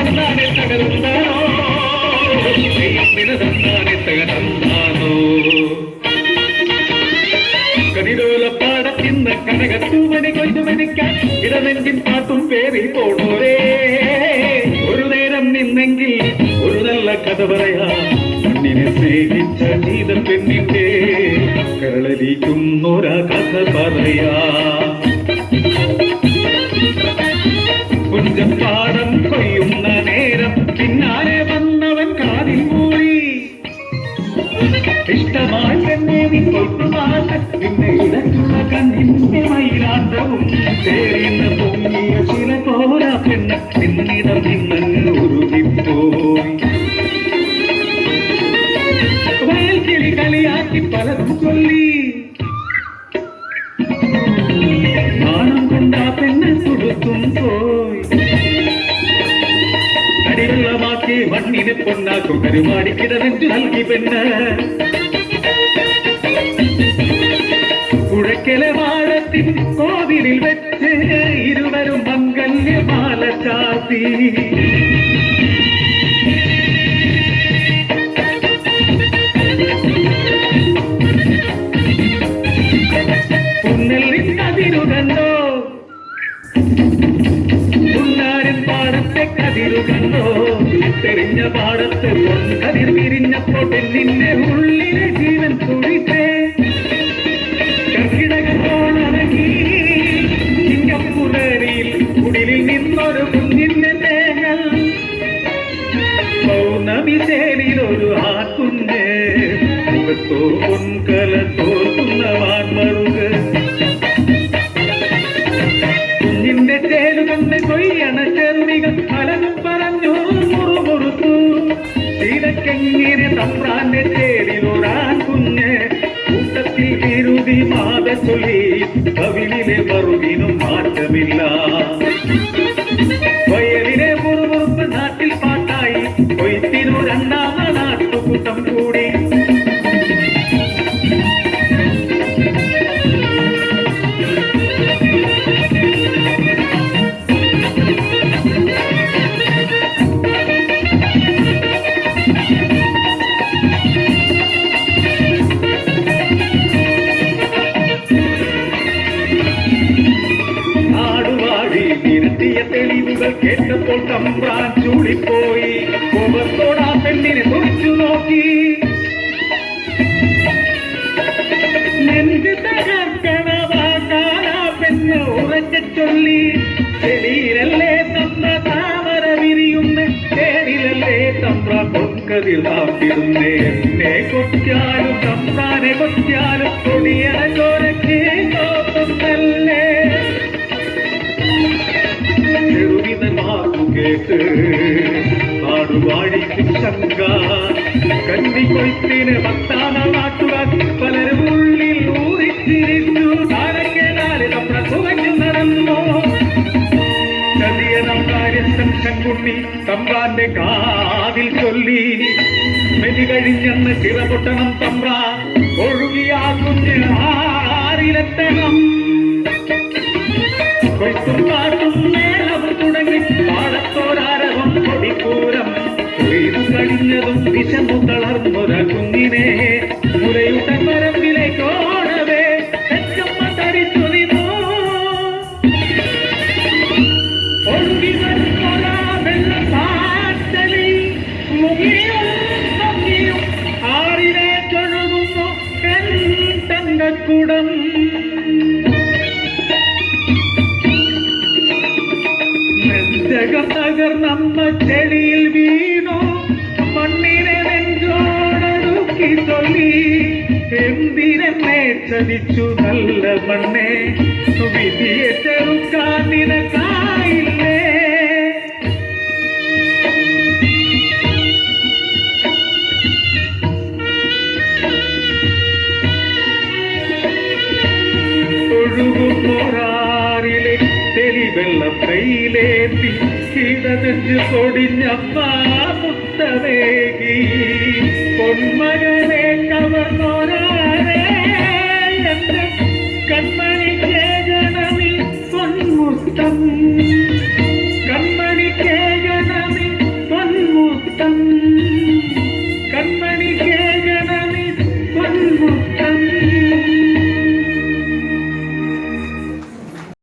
തന്നാനെ തകർന്നാനോ തന്നാനെ തകർന്നാനോ കതിരോല പാടത്തിന്ന് കനകത്തൂമണി കൊയ്തുമണിക്കാൻ ഇടനെഞ്ചിൻ പാട്ടും പേറി പോണോരേ ഒരു നേരം നിന്നെങ്കിൽ ഒരു നല്ല കഥ പറയാ മണ്ണിനെ സ്നേഹിച്ച ഗീത പെണ്ണിന്റെ കരളലിക്കുന്നൊരാ കഥ പറയാ കുഞ്ചപ്പാടം കൊയ്യുന്ന നേരം പിന്നാലെ വന്നവൻ കാതിൽ മൂളി ഇഷ്ടമായി തന്നെ നീ കൊയ്ത്തുമാല പിന്നെ ഇടയ്ക്കുള്ള കണ്ണിന്റെ മയിലാട്ടവും ചേരുന്ന പൊങ്ങിയ ചില പോരാ പെണ്ണ നിന്നിടം നിന്നങ്ങ് ഉരുകിപ്പോയി വയൽക്കിളി കളിയാക്കി പലതും ചൊല്ലി നാണം കൊണ്ടാ പെണ്ണെ കൊടുത്തും പോയി കടിവെള്ളമാക്കി മണ്ണിനെ പൊന്നാക്കും കരുമാടിക്കിടവെച്ചു നൽകി പെണ്ണ് കുഴക്കലെ വാഴത്തിൻ കോവിലിൽ വെച്ച് ഇരുവരും മംഗല്യമാല ചാത്തി പുന്നെല്ലിൻ കതിരുകണ്ടോ പുന്നാരൻ പാടത്തെ കതിരുകണ്ടോ തെരിഞ്ഞ പാടത്ത് പൊൻകതിർ വിരിഞ്ഞപ്പോൾ പെണ്ണിന്റെ ഉള്ളിലെ ജീവൻ തുടിച്ചേ കർക്കിടകത്തോളറങ്ങി ചിങ്ങപ്പുലരിയിൽ കുടിലിൽ നിന്നൊരു കുഞ്ഞിന്റെ തേങ്ങൽ പൗർണമിശേലിലൊരു ആക്കുഞ്ഞ് മുഖത്തോ പൊൻകല തോർക്കുന്ന വാൻമറുക് കുഞ്ഞിന്റെ ചേലുകണ്ട് കൊയ്യണ ചെറുമികൾ പലതും പറഞ്ഞു മുറുമുറുത്തു സീതക്കെങ്ങനെ തമ്പ്രാന്റെ ചേരിലൊരാൻ കുഞ്ഞ് കൂട്ടത്തിൽ വിരുതി മാത ചൊല്ലി കവിളിലെ മറുകിനും മാറ്റമില്ല വയലിലെ മുറുമുറുപ്പ് നാട്ടിൽ പാട്ടായി കൊയ്ത്തിനു രണ്ടാമ നാട്ടുകൂട്ടം കൂടി തെളിവുകൾ കേട്ടപ്പോൾ തമ്പ്രാൻ ചൂടിപ്പോയി കോപത്തോടാ പെണ്ണിനെ തുറിച്ചു നോക്കി നെഞ്ച് തകർക്കണവാകാനാ പെണ്ണ് ഉറക്കെ ചൊല്ലി ചെളിയിലല്ലേ തമ്പ്ര താമര വിരിയുന്ന ചേരിലല്ലേ തമ്പ്ര കൊക്കതിൽ നാട്ടിടുന്നേ എന്നെ കൊച്ചാലും തമ്പ്രാനെ കൊച്ചാലും കൊടിയണ ചോരക്ക് തോന്നുന്നല്ലേ കേട്ട് പാടുപാടിക്കും ശങ്ക കന്നി കൊയ്ത്തിന് ഭക്താന നാട്ടുകാർ പലരും ഉള്ളിൽ ഊറിച്ചിരിച്ചു താരക്കേടാല് നമ്മുടെ സുഖഞ്ഞു നടന്നു ചതിയ നമ്പ്രാര്യസ്ഥൻ ശങ്കുണ്ണി തമ്പ്രാന്റെ കാതിൽ ചൊല്ലി മെതി കഴിഞ്ഞെന്ന് ചിറപൊട്ടണം തമ്പ്രാ ഒഴുകിയാ കുഞ്ഞ് ആറിലെത്തണം കൊയ്ത്തും പാട്ടും മേളവും തുടങ്ങി പാടത്തോരാരവം കൊടിപ്പൂരം കൊയ്തു കഴിഞ്ഞതും വിശന്നു തളർന്നൊര കുഞ്ഞിനെ മുലയുടെ പരമ്പിലേക്കോടവേ തെച്ചമ്മ തരിച്ചു നിന്നു ഒഴുകി വരുന്നൊരാ വെള്ളപ്പാറ്റലി മുങ്ങിയും പൊങ്ങിയും ആറിനെ തൊഴുകുന്നു തങ്കക്കുടം ജഗനഗർ നമ്മ ചെടിയിൽ വീണു മണ്ണിനെ നെഞ്ചോടടുക്കി ചൊല്ലി എന്തിനെന്നെ ചതിച്ചു നല്ല മണ്ണെ വിധിയെ ചെറുക്കാൻ നിനക്കായില്ലേ ഒഴുകുന്നോരാറിലെ തെളിവെള്ളം കയ്യിലേറ്റി ഇടതെഞ്ചു കൊടിഞ്ഞമ്മ മുത്തവേകി